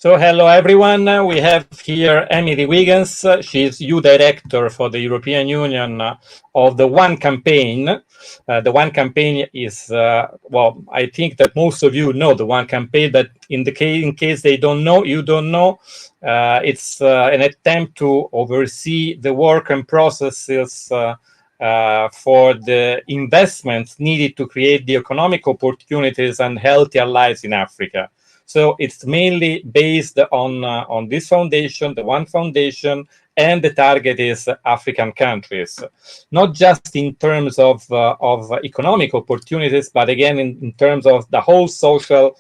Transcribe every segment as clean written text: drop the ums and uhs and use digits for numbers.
So hello everyone. We have here Emily Wigens. She's EU Director for the European Union of the One Campaign. The One Campaign is, well, I think that most of you know the One Campaign, but in case they don't know, you don't know, it's an attempt to oversee the work and processes for the investments needed to create the economic opportunities and healthier lives in Africa. So it's mainly based on this foundation, the One Foundation, and the target is African countries, not just in terms of economic opportunities, but again in terms of the whole social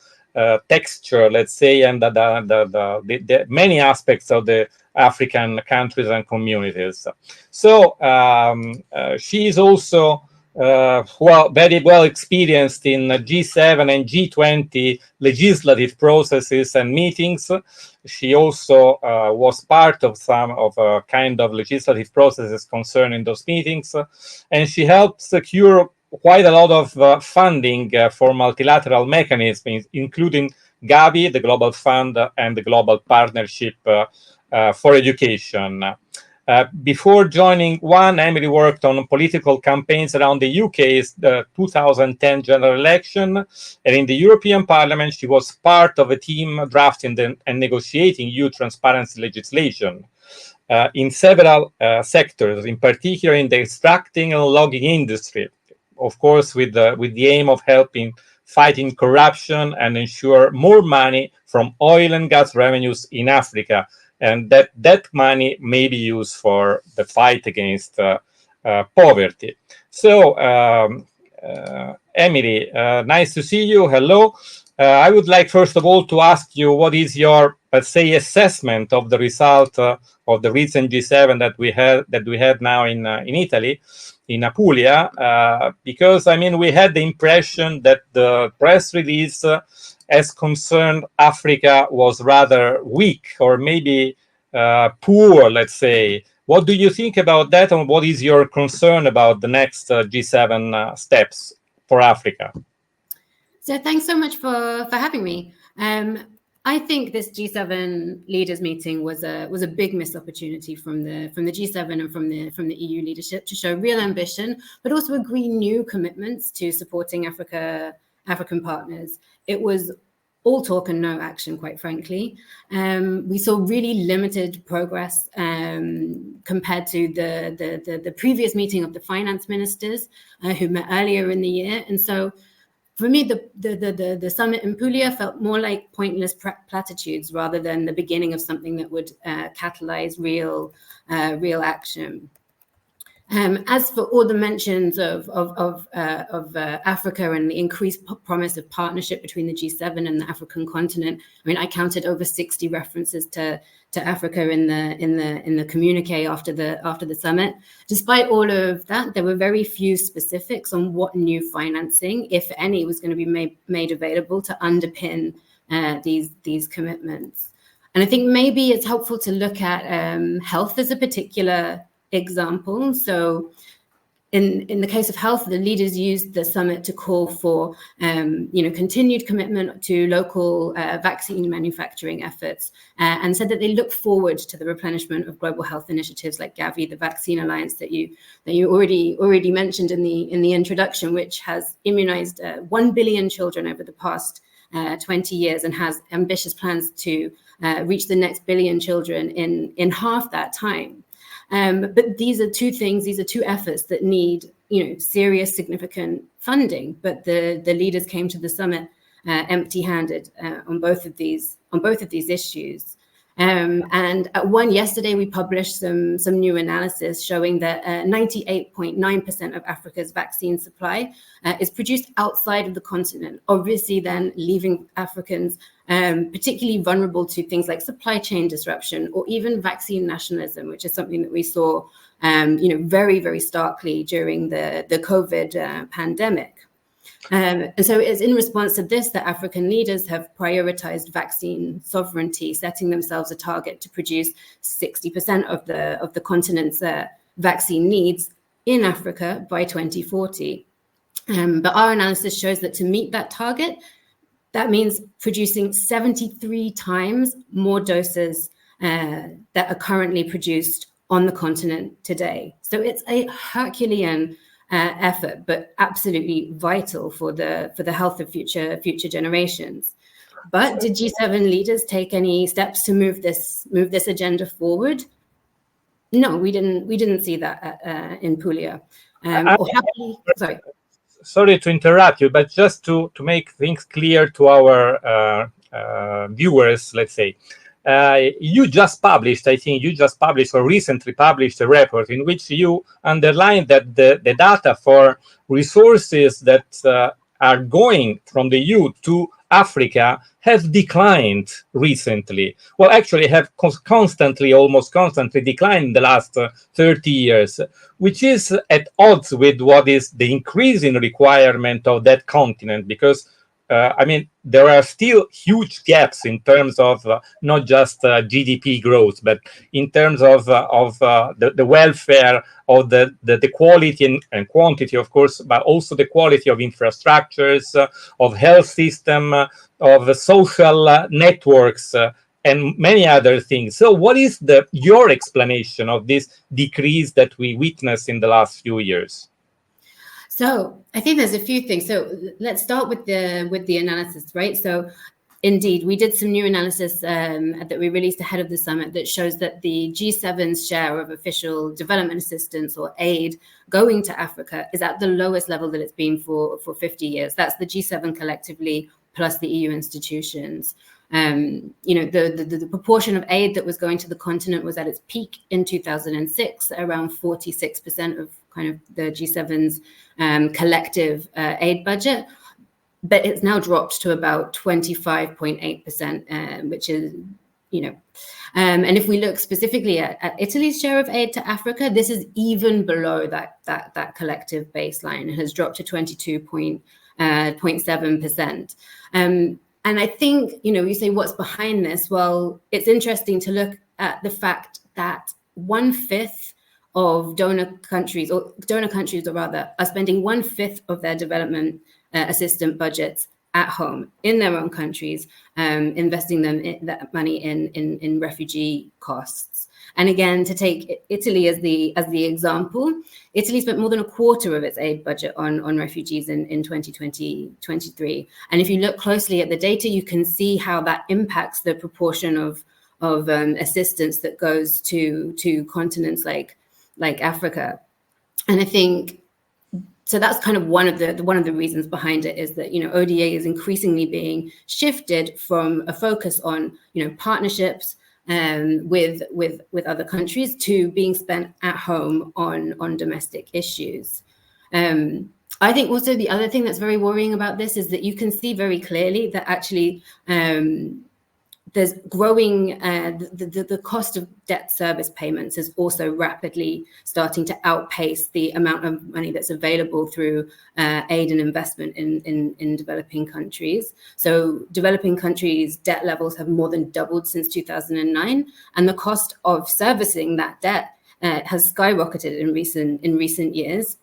texture, let's say, and the many aspects of the African countries and communities. So she is also very well experienced in G7 and G20 legislative processes and meetings. She also was part of some of kind of legislative processes concerning those meetings, and she helped secure quite a lot of funding for multilateral mechanisms, including Gavi, the Global Fund, and the Global Partnership for Education. Before joining One, Emily worked on political campaigns around the UK's 2010 general election, and in the European Parliament, she was part of a team drafting and negotiating EU transparency legislation in several sectors, in particular in the extracting and logging industry, of course, with the aim of helping fighting corruption and ensure more money from oil and gas revenues in Africa, and that money may be used for the fight against poverty. So, Emily, nice to see you. Hello. I would like, first of all, to ask you what is your, let's say, assessment of the result of the recent G7 that we had now in Italy, in Apulia, because I mean we had the impression that the press release as concerned Africa was rather weak or maybe poor, let's say. What do you think about that, and what is your concern about the next G7 steps for Africa? So thanks so much for having me. I think this G7 leaders meeting was a big missed opportunity from the G7 and from the EU leadership to show real ambition, but also agree new commitments to supporting African partners. It was all talk and no action, quite frankly. We saw really limited progress compared to the previous meeting of the finance ministers who met earlier in the year, and so. For me, the summit in Puglia felt more like pointless platitudes rather than the beginning of something that would catalyze real action. As for all the mentions of Africa and the increased promise of partnership between the G7 and the African continent, I mean, I counted over 60 references to Africa in the communique after the summit. Despite all of that, there were very few specifics on what new financing, if any, was going to be made available to underpin these commitments. And I think maybe it's helpful to look at health as a particular example. So in the case of health, the leaders used the summit to call for continued commitment to local vaccine manufacturing efforts, and said that they look forward to the replenishment of global health initiatives like Gavi, the Vaccine Alliance that you already mentioned in the introduction, which has immunized 1 billion children over the past 20 years and has ambitious plans to reach the next billion children in half that time. But these are two efforts that need, serious, significant funding. But the leaders came to the summit empty-handed on both of these issues. And at One yesterday, we published some new analysis showing that 98.9% of Africa's vaccine supply is produced outside of the continent, obviously then leaving Africans particularly vulnerable to things like supply chain disruption or even vaccine nationalism, which is something that we saw very, very starkly during the COVID pandemic. And so it's in response to this that African leaders have prioritized vaccine sovereignty, setting themselves a target to produce 60% of the continent's vaccine needs in Africa by 2040. But our analysis shows that to meet that target, that means producing 73 times more doses that are currently produced on the continent today. So it's a Herculean effort, but absolutely vital for the health of future generations. But did G7 leaders take any steps to move this agenda forward? No, we didn't see that in Puglia. Sorry to interrupt you, but just to make things clear to our viewers, let's say, you just published, I think you just published or recently published a report in which you underlined that the data for resources that are going from the EU to Africa have declined recently. Well, actually have almost constantly declined in the last 30 years, which is at odds with what is the increasing requirement of that continent, because I mean, there are still huge gaps in terms of not just GDP growth, but in terms of the welfare, of the quality and quantity, of course, but also the quality of infrastructures, of health system, of social networks, and many other things. So what is your explanation of this decrease that we witnessed in the last few years? So I think there's a few things. So let's start with the analysis, right? So indeed, we did some new analysis that we released ahead of the summit that shows that the G7's share of official development assistance or aid going to Africa is at the lowest level that it's been for 50 years. That's the G7 collectively plus the EU institutions. The proportion of aid that was going to the continent was at its peak in 2006, around 46% of kind of the G7's collective aid budget, but it's now dropped to about 25.8%, which is, and if we look specifically at Italy's share of aid to Africa, this is even below that collective baseline. It has dropped to 22.7%. And I think, you say what's behind this? Well, it's interesting to look at the fact that 1/5 of donor countries are spending 1/5 of their development assistance budgets at home in their own countries, investing that money in refugee costs. And again, to take Italy as the example, Italy spent more than a quarter of its aid budget on refugees in 2023. And if you look closely at the data, you can see how that impacts the proportion of assistance that goes to continents like Africa. And I think so that's kind of one of the reasons behind it, is that ODA is increasingly being shifted from a focus on partnerships with other countries to being spent at home on domestic issues. I think also the other thing that's very worrying about this is that you can see very clearly that actually there's growing, the cost of debt service payments is also rapidly starting to outpace the amount of money that's available through aid and investment in developing countries. So developing countries' debt levels have more than doubled since 2009, and the cost of servicing that debt has skyrocketed in recent years.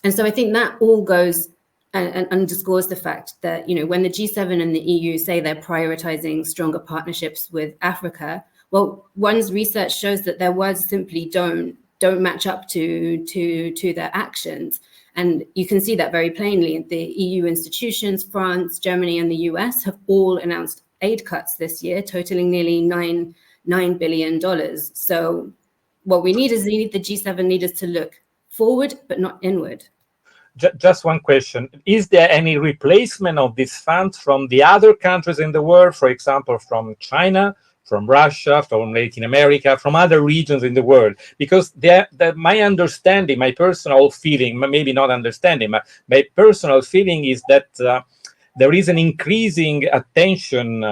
And so I think that all goes and underscores the fact that, when the G7 and the EU say they're prioritizing stronger partnerships with Africa, well, one's research shows that their words simply don't match up to their actions. And you can see that very plainly. The EU institutions, France, Germany, and the US have all announced aid cuts this year, totaling nearly $9 billion. So what we need is the G7 leaders to look forward, but not inward. Just one question. Is there any replacement of these funds from the other countries in the world, for example, from China, from Russia, from Latin America, from other regions in the world? Because my understanding, my personal feeling, maybe not understanding, but my personal feeling is that there is an increasing attention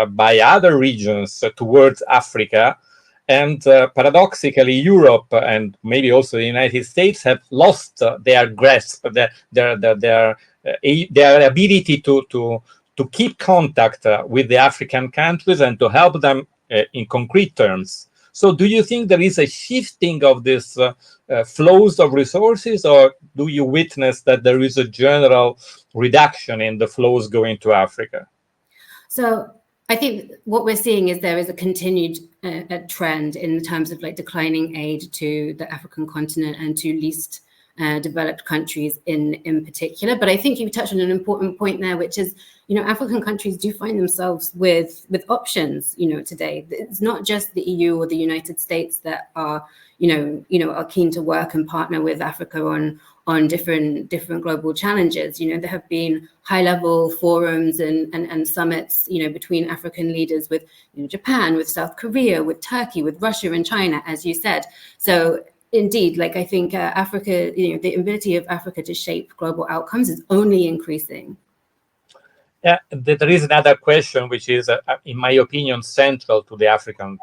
by other regions towards Africa. And paradoxically, Europe and maybe also the United States have lost their grasp, their ability to keep contact with the African countries and to help them in concrete terms. So do you think there is a shifting of this flows of resources, or do you witness that there is a general reduction in the flows going to Africa? So I think what we're seeing is there is a continued trend in terms of like declining aid to the African continent and to least developed countries in particular. But I think you touched on an important point there, which is, African countries do find themselves with options, today. It's not just the EU or the United States that are, are keen to work and partner with Africa on different global challenges. There have been high-level forums and summits, between African leaders with Japan, with South Korea, with Turkey, with Russia and China, as you said. So indeed, I think Africa, the ability of Africa to shape global outcomes is only increasing. Yeah, there is another question, which is, in my opinion, central to the African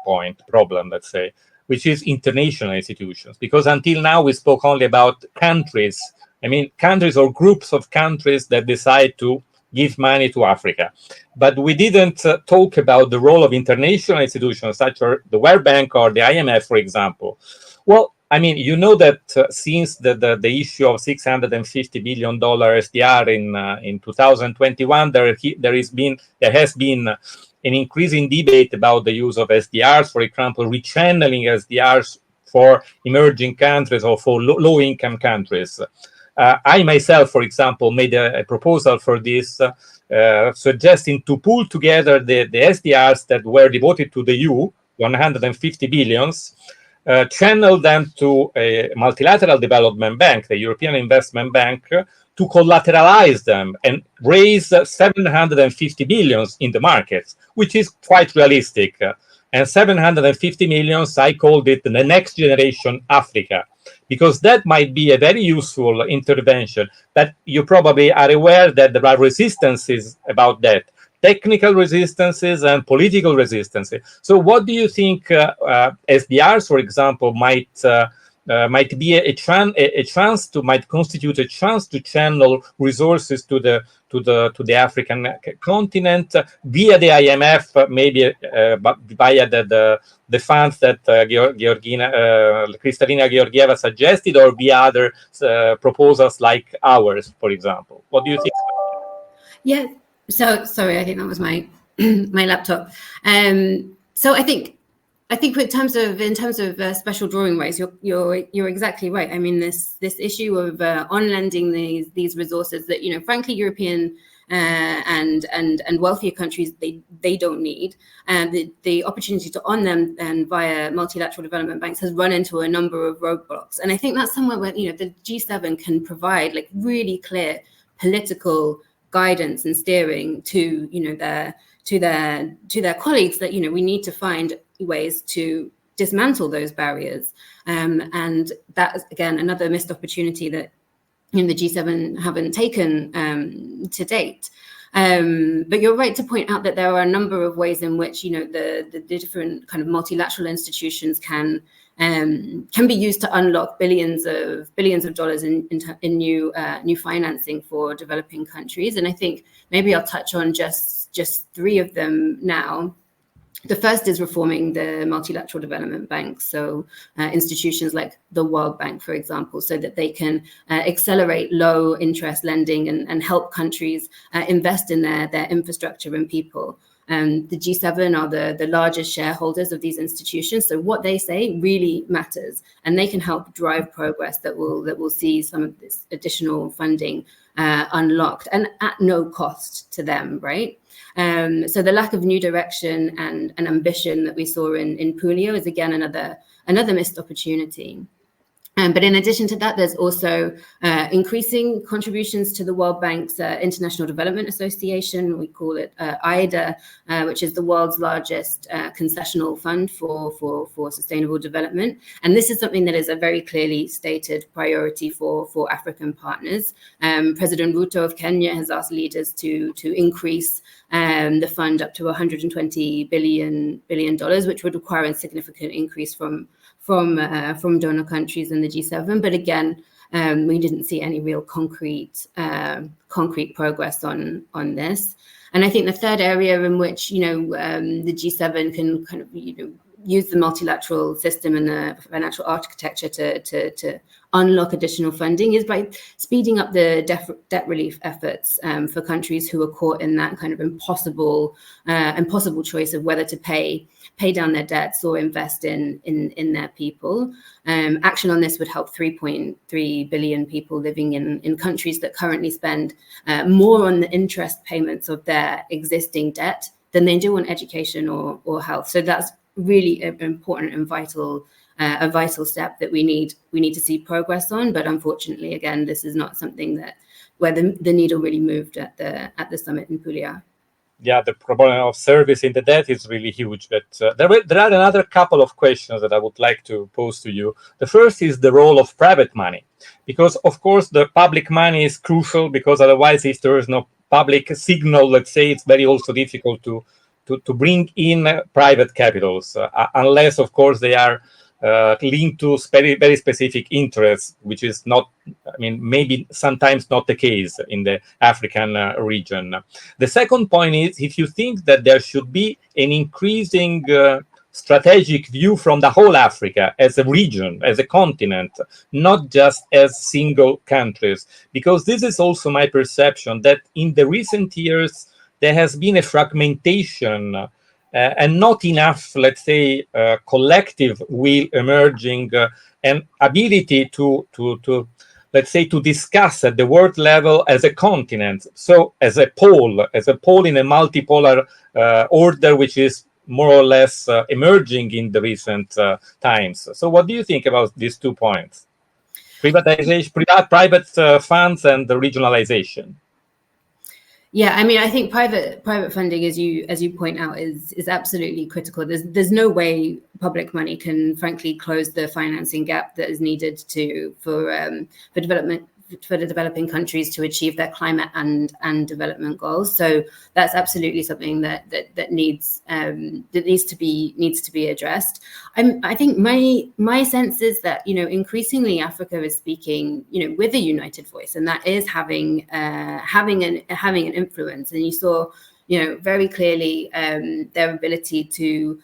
problem, let's say, which is international institutions. Because until now, we spoke only about countries. I mean, countries or groups of countries that decide to give money to Africa. But we didn't talk about the role of international institutions, such as the World Bank or the IMF, for example. Well, I mean, that since the issue of $650 billion SDR in 2021, there has been an increasing debate about the use of SDRs, for example, rechanneling SDRs for emerging countries or for low-income countries. I myself, for example, made a proposal for this, suggesting to pull together the SDRs that were devoted to the EU, 150 billions, channel them to a multilateral development bank, the European Investment Bank, to collateralize them and raise 750 billions in the markets, which is quite realistic. And 750 millions, I called it the next generation Africa, because that might be a very useful intervention. But you probably are aware that there are resistances about that. Technical resistances and political resistances. So what do you think SDRs, for example, might be might constitute a chance to channel resources to the African continent via the IMF, maybe via the funds that Kristalina Georgieva suggested, or via other proposals like ours, for example? What do you think? Yeah. So sorry, I think that was my my laptop. So I think in terms of special drawing rights, you're exactly right. I mean, this issue of on lending these resources that frankly European and wealthier countries they don't need, and the opportunity to on them and via multilateral development banks has run into a number of roadblocks. And I think that's somewhere where the G7 can provide really clear political guidance and steering to their colleagues that we need to find ways to dismantle those barriers, and that is again another missed opportunity that the G7 haven't taken to date. But you're right to point out that there are a number of ways in which the different kind of multilateral institutions can be used to unlock billions of dollars in new financing for developing countries. And I think maybe I'll touch on just three of them now. The first is reforming the multilateral development banks, so institutions like the World Bank, for example, so that they can accelerate low interest lending and help countries invest in their infrastructure and people. The G7 are the largest shareholders of these institutions, so what they say really matters, and they can help drive progress that will see some of this additional funding unlocked and at no cost to them, right? So the lack of new direction and ambition that we saw in Puglia is again another missed opportunity. But in addition to that, there's also increasing contributions to the World Bank's International Development Association. We call it IDA, which is the world's largest concessional fund for sustainable development. And this is something that is a very clearly stated priority for African partners. President Ruto of Kenya has asked leaders to increase the fund up to $120 billion, which would require a significant increase from donor countries in the G7, but again, we didn't see any real concrete progress on this. And I think the third area in which the G7 can kind of use the multilateral system and the financial architecture to unlock additional funding is by speeding up the debt relief efforts for countries who are caught in that kind of impossible choice of whether to pay down their debts or invest in their people. Action on this would help 3.3 billion people living in countries that currently spend more on the interest payments of their existing debt than they do on education or health. So that's really an important and a vital step that we need to see progress on. But unfortunately, again, this is not something where the needle really moved at the summit in Puglia. Yeah, the problem of servicing the debt is really huge. But there are another couple of questions that I would like to pose to you. The first is the role of private money, because of course the public money is crucial, because otherwise, if there is no public signal, let's say, it's very also difficult to bring in private capitals, unless of course they are linked to very specific interests, which is not, I mean, maybe sometimes not the case in the African region. The second point is, if you think that there should be an increasing strategic view from the whole Africa as a region, as a continent, not just as single countries, because this is also my perception that in the recent years, there has been a fragmentation and not enough, let's say, collective will emerging and ability to let's say, to discuss at the world level as a continent. So as a pole in a multipolar order, which is more or less emerging in the recent times. So what do you think about these 2 points? Privatization, private funds and the regionalization. Yeah, I mean, I think private funding, as you point out, is absolutely critical. There's no way public money can, frankly, close the financing gap that is needed for the developing countries to achieve their climate and development goals. So that's absolutely something that needs to be addressed. I think my sense is that, increasingly Africa is speaking, with a united voice, and that is having an influence. And you saw, very clearly their ability to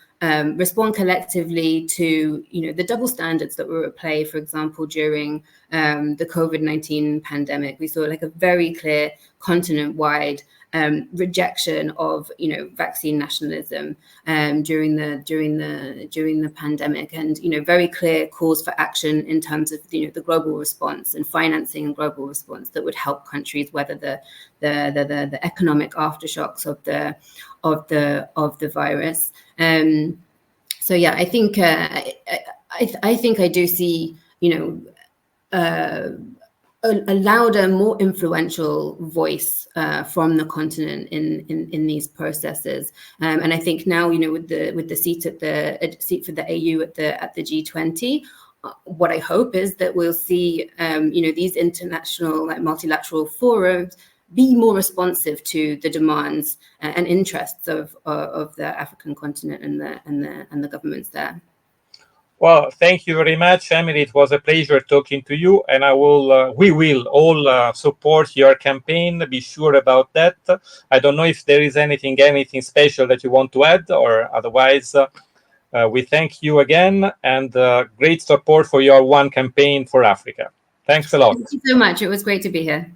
respond collectively to, the double standards that were at play, for example, during the COVID-19 pandemic. We saw like a very clear continent-wide rejection of, vaccine nationalism during the pandemic, and very clear calls for action in terms of the global response and financing and global response that would help countries weather the economic aftershocks of the virus. So yeah, I think I do see a louder, more influential voice from the continent in these processes, and I think now, with the seat for the AU at the G20, what I hope is that we'll see these international, multilateral forums be more responsive to the demands and interests of the African continent and the governments there. Well, thank you very much, Emily. It was a pleasure talking to you, and we will all support your campaign. Be sure about that. I don't know if there is anything special that you want to add, or otherwise, we thank you again, and great support for your One Campaign for Africa. Thanks a lot. Thank you so much. It was great to be here.